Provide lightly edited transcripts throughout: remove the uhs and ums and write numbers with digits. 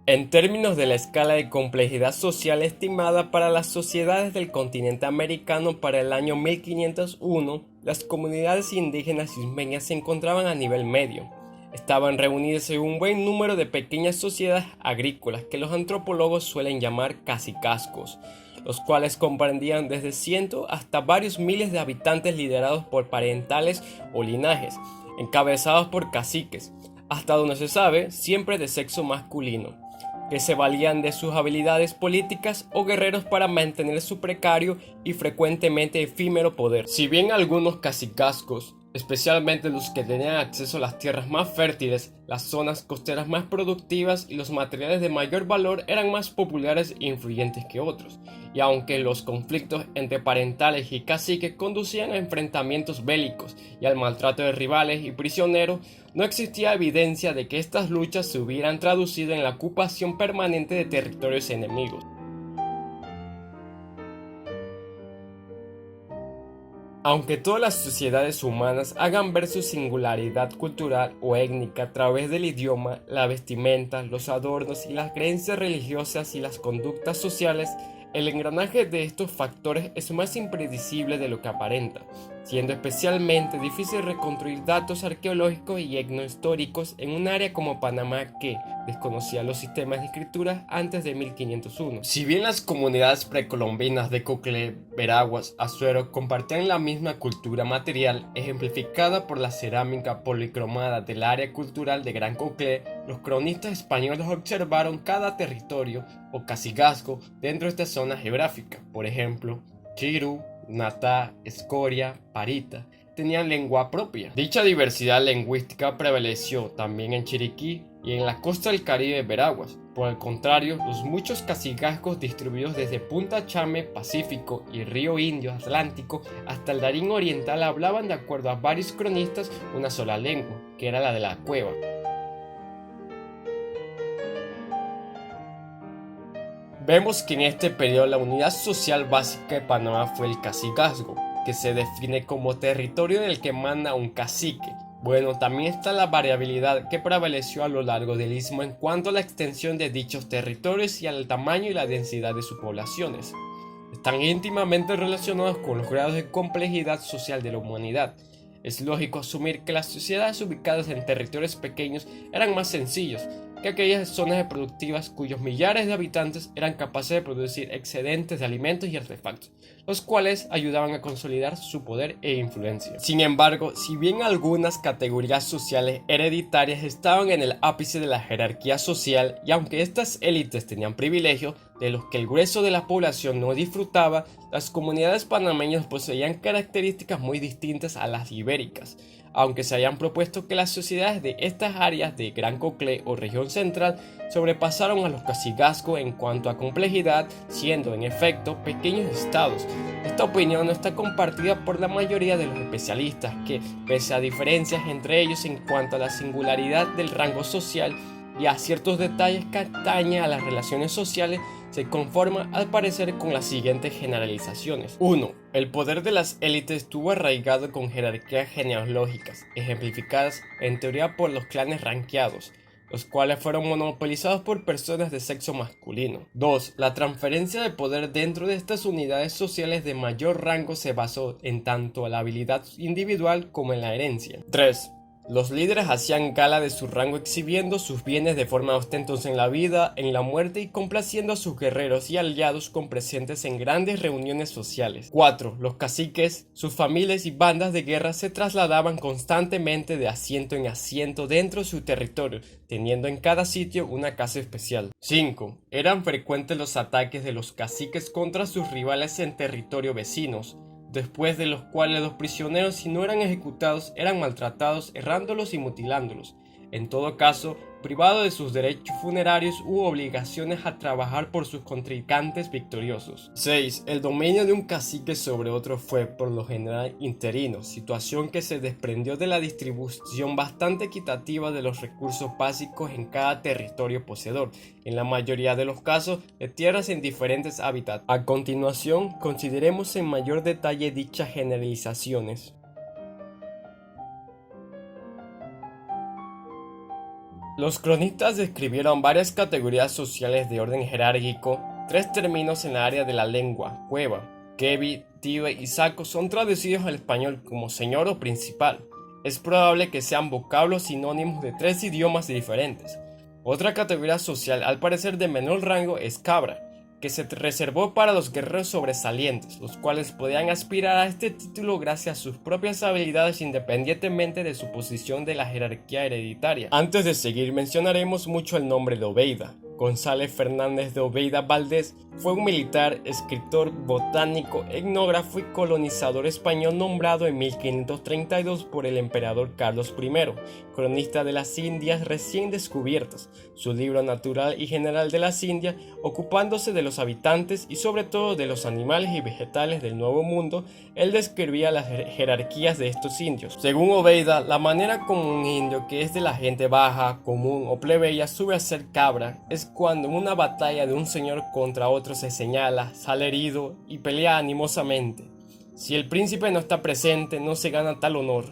En términos de la escala de complejidad social estimada para las sociedades del continente americano para el año 1501, las comunidades indígenas ismeñas se encontraban a nivel medio. Estaban reunidas en un buen número de pequeñas sociedades agrícolas que los antropólogos suelen llamar cacicazgos, los cuales comprendían desde cientos hasta varios miles de habitantes liderados por parentales o linajes, encabezados por caciques, hasta donde se sabe, siempre de sexo masculino, que se valían de sus habilidades políticas o guerreros para mantener su precario y frecuentemente efímero poder. Si bien algunos cacicazgos, especialmente los que tenían acceso a las tierras más fértiles, las zonas costeras más productivas y los materiales de mayor valor eran más populares e influyentes que otros, y aunque los conflictos entre parentales y caciques conducían a enfrentamientos bélicos y al maltrato de rivales y prisioneros, no existía evidencia de que estas luchas se hubieran traducido en la ocupación permanente de territorios enemigos. Aunque todas las sociedades humanas hagan ver su singularidad cultural o étnica a través del idioma, la vestimenta, los adornos y las creencias religiosas y las conductas sociales, el engranaje de estos factores es más impredecible de lo que aparenta, siendo especialmente difícil reconstruir datos arqueológicos y etnohistóricos en un área como Panamá que desconocía los sistemas de escritura antes de 1501. Si bien las comunidades precolombinas de Coclé, Veraguas, Azuero compartían la misma cultura material ejemplificada por la cerámica policromada del área cultural de Gran Coclé, los cronistas españoles observaron cada territorio o cacicazgo dentro de esta zona geográfica. Por ejemplo, Chiru, Natá, Escoria, Parita tenían lengua propia. Dicha diversidad lingüística prevaleció también en Chiriquí y en la costa del Caribe de Veraguas. Por el contrario, los muchos cacicazgos distribuidos desde Punta Chame, Pacífico, y Río Indio, Atlántico, hasta el Darín Oriental hablaban, de acuerdo a varios cronistas, una sola lengua, que era la de la cueva. Vemos que en este periodo la unidad social básica de Panamá fue el cacicazgo, que se define como territorio en el que manda un cacique. Bueno, también está la variabilidad que prevaleció a lo largo del istmo en cuanto a la extensión de dichos territorios y al tamaño y la densidad de sus poblaciones. Están íntimamente relacionados con los grados de complejidad social de la humanidad. Es lógico asumir que las sociedades ubicadas en territorios pequeños eran más sencillos que aquellas zonas productivas cuyos millares de habitantes eran capaces de producir excedentes de alimentos y artefactos, los cuales ayudaban a consolidar su poder e influencia. Sin embargo, si bien algunas categorías sociales hereditarias estaban en el ápice de la jerarquía social, y aunque estas élites tenían privilegios de los que el grueso de la población no disfrutaba, las comunidades panameñas poseían características muy distintas a las ibéricas. Aunque se hayan propuesto que las sociedades de estas áreas de Gran Coclé o región central sobrepasaron a los cacicazgos en cuanto a complejidad, siendo en efecto pequeños estados. Esta opinión no está compartida por la mayoría de los especialistas que, pese a diferencias entre ellos en cuanto a la singularidad del rango social y a ciertos detalles que atañen a las relaciones sociales, se conforma al parecer con las siguientes generalizaciones. 1. El poder de las élites estuvo arraigado con jerarquías genealógicas, ejemplificadas en teoría por los clanes ranqueados, los cuales fueron monopolizados por personas de sexo masculino. 2. La transferencia de poder dentro de estas unidades sociales de mayor rango se basó en tanto la habilidad individual como en la herencia. 3. Los líderes hacían gala de su rango exhibiendo sus bienes de forma ostentosa en la vida, en la muerte y complaciendo a sus guerreros y aliados con presentes en grandes reuniones sociales. 4. Los caciques, sus familias y bandas de guerra se trasladaban constantemente de asiento en asiento dentro de su territorio, teniendo en cada sitio una casa especial. 5. Eran frecuentes los ataques de los caciques contra sus rivales en territorio vecinos, después de los cuales los prisioneros, si no eran ejecutados, eran maltratados, herrándolos y mutilándolos. En todo caso, privados de sus derechos funerarios u obligaciones a trabajar por sus contrincantes victoriosos. 6. El dominio de un cacique sobre otro fue por lo general interino, situación que se desprendió de la distribución bastante equitativa de los recursos básicos en cada territorio poseedor, en la mayoría de los casos de tierras en diferentes hábitats. A continuación, consideremos en mayor detalle dichas generalizaciones. Los cronistas describieron varias categorías sociales de orden jerárquico. Tres términos en la área de la lengua, cueva, kebi, tibe y saco, son traducidos al español como señor o principal. Es probable que sean vocablos sinónimos de tres idiomas diferentes. Otra categoría social, al parecer de menor rango, es cabra, que se reservó para los guerreros sobresalientes, los cuales podían aspirar a este título gracias a sus propias habilidades independientemente de su posición de la jerarquía hereditaria. Antes de seguir, mencionaremos mucho el nombre de Obeida. González Fernández de Obeida Valdés fue un militar, escritor, botánico, etnógrafo y colonizador español nombrado en 1532 por el emperador Carlos I, cronista de las Indias recién descubiertas. Su libro Natural y General de las Indias, ocupándose de los habitantes y sobre todo de los animales y vegetales del Nuevo Mundo, él describía las jerarquías de estos indios. Según Obeida, la manera como un indio que es de la gente baja, común o plebeya sube a ser cabra es cuando en una batalla de un señor contra otro se señala, sale herido y pelea animosamente. Si el príncipe no está presente, no se gana tal honor.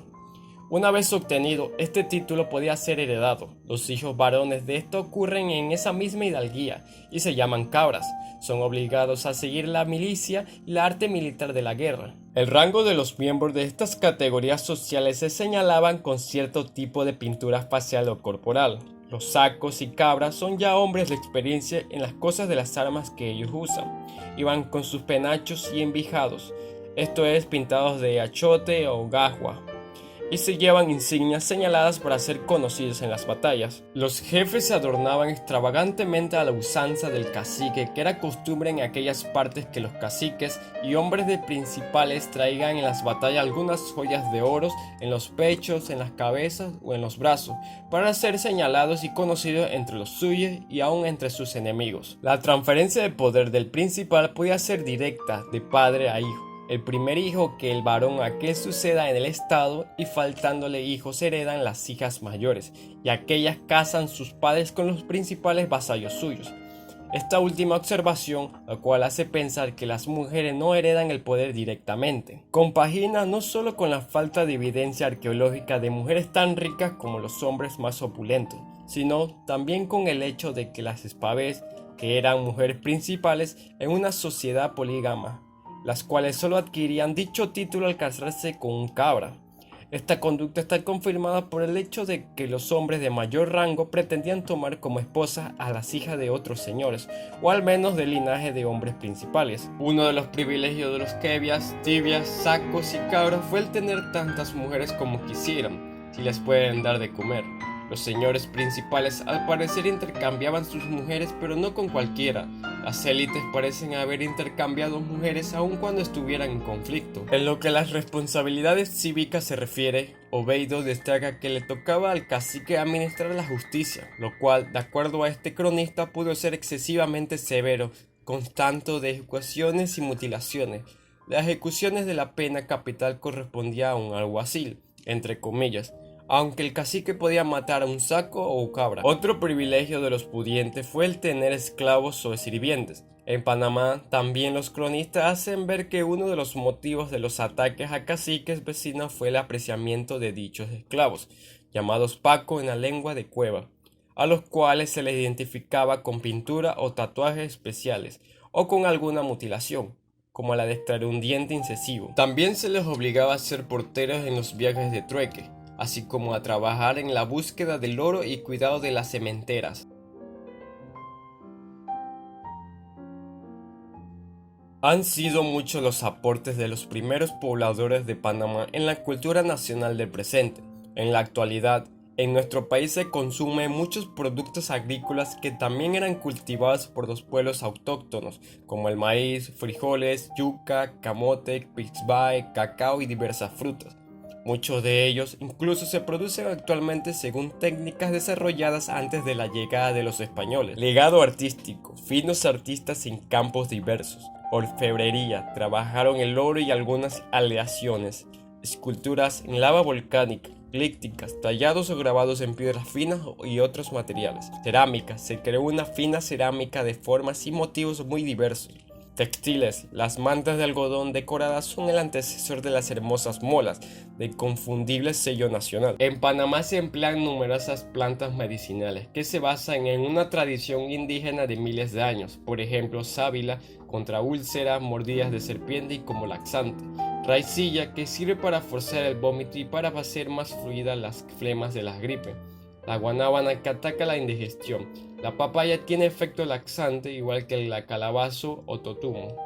Una vez obtenido, este título podía ser heredado. Los hijos varones de esto ocurren en esa misma hidalguía y se llaman cabras. Son obligados a seguir la milicia y la arte militar de la guerra. El rango de los miembros de estas categorías sociales se señalaban con cierto tipo de pintura facial o corporal. Los sacos y cabras son ya hombres de experiencia en las cosas de las armas que ellos usan. Iban con sus penachos y envijados, esto es pintados de achote o gajua, y se llevan insignias señaladas para ser conocidos en las batallas. Los jefes se adornaban extravagantemente a la usanza del cacique, que era costumbre en aquellas partes que los caciques y hombres de principales traigan en las batallas algunas joyas de oros en los pechos, en las cabezas o en los brazos, para ser señalados y conocidos entre los suyos y aún entre sus enemigos. La transferencia de poder del principal podía ser directa, de padre a hijo. El primer hijo que el varón aquel suceda en el estado, y faltándole hijos heredan las hijas mayores, y aquellas casan sus padres con los principales vasallos suyos. Esta última observación, la cual hace pensar que las mujeres no heredan el poder directamente, compagina no solo con la falta de evidencia arqueológica de mujeres tan ricas como los hombres más opulentos, sino también con el hecho de que las espavés, que eran mujeres principales en una sociedad polígama, las cuales solo adquirían dicho título al casarse con un cabra. Esta conducta está confirmada por el hecho de que los hombres de mayor rango pretendían tomar como esposas a las hijas de otros señores, o al menos del linaje de hombres principales. Uno de los privilegios de los kebias, tibias, sacos y cabras fue el tener tantas mujeres como quisieran, si les pueden dar de comer. Los señores principales al parecer intercambiaban sus mujeres, pero no con cualquiera. Las élites parecen haber intercambiado mujeres aun cuando estuvieran en conflicto. En lo que a las responsabilidades cívicas se refiere, Obeido destaca que le tocaba al cacique administrar la justicia, lo cual, de acuerdo a este cronista, pudo ser excesivamente severo, con tanto de ejecuciones y mutilaciones. Las ejecuciones de la pena capital correspondía a un alguacil, entre comillas, aunque el cacique podía matar a un saco o cabra. Otro privilegio de los pudientes fue el tener esclavos o sirvientes. En Panamá, también los cronistas hacen ver que uno de los motivos de los ataques a caciques vecinos fue el apreciamiento de dichos esclavos, llamados Paco en la lengua de Cueva, a los cuales se les identificaba con pintura o tatuajes especiales, o con alguna mutilación, como la de extraer un diente incisivo. También se les obligaba a ser porteros en los viajes de trueque, así como a trabajar en la búsqueda del oro y cuidado de las sementeras. Han sido muchos los aportes de los primeros pobladores de Panamá en la cultura nacional del presente. En la actualidad, en nuestro país se consumen muchos productos agrícolas que también eran cultivados por los pueblos autóctonos, como el maíz, frijoles, yuca, camote, pixbay, cacao y diversas frutas. Muchos de ellos incluso se producen actualmente según técnicas desarrolladas antes de la llegada de los españoles. Legado artístico, finos artistas en campos diversos. Orfebrería, trabajaron el oro y algunas aleaciones. Esculturas en lava volcánica, eclípticas, tallados o grabados en piedras finas y otros materiales. Cerámica, se creó una fina cerámica de formas y motivos muy diversos. Textiles. Las mantas de algodón decoradas son el antecesor de las hermosas molas, de inconfundible sello nacional. En Panamá se emplean numerosas plantas medicinales que se basan en una tradición indígena de miles de años. Por ejemplo, sábila contra úlceras, mordidas de serpiente y como laxante. Raicilla, que sirve para forzar el vómito y para hacer más fluidas las flemas de la gripe. La guanábana, que ataca la indigestión. La papaya tiene efecto laxante, igual que el calabazo o totumo.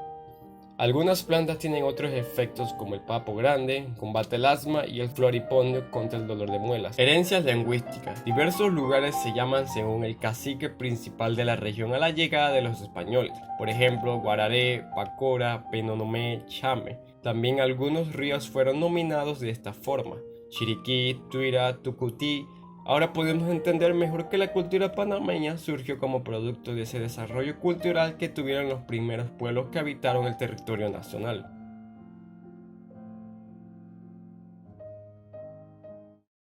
Algunas plantas tienen otros efectos, como el papo grande, combate el asma, y el floripondio contra el dolor de muelas. Herencias lingüísticas. Diversos lugares se llaman según el cacique principal de la región a la llegada de los españoles. Por ejemplo, Guararé, Pacora, Penonomé, Chame. También algunos ríos fueron nominados de esta forma: Chiriquí, Tuira, Tucutí. Ahora podemos entender mejor que la cultura panameña surgió como producto de ese desarrollo cultural que tuvieron los primeros pueblos que habitaron el territorio nacional.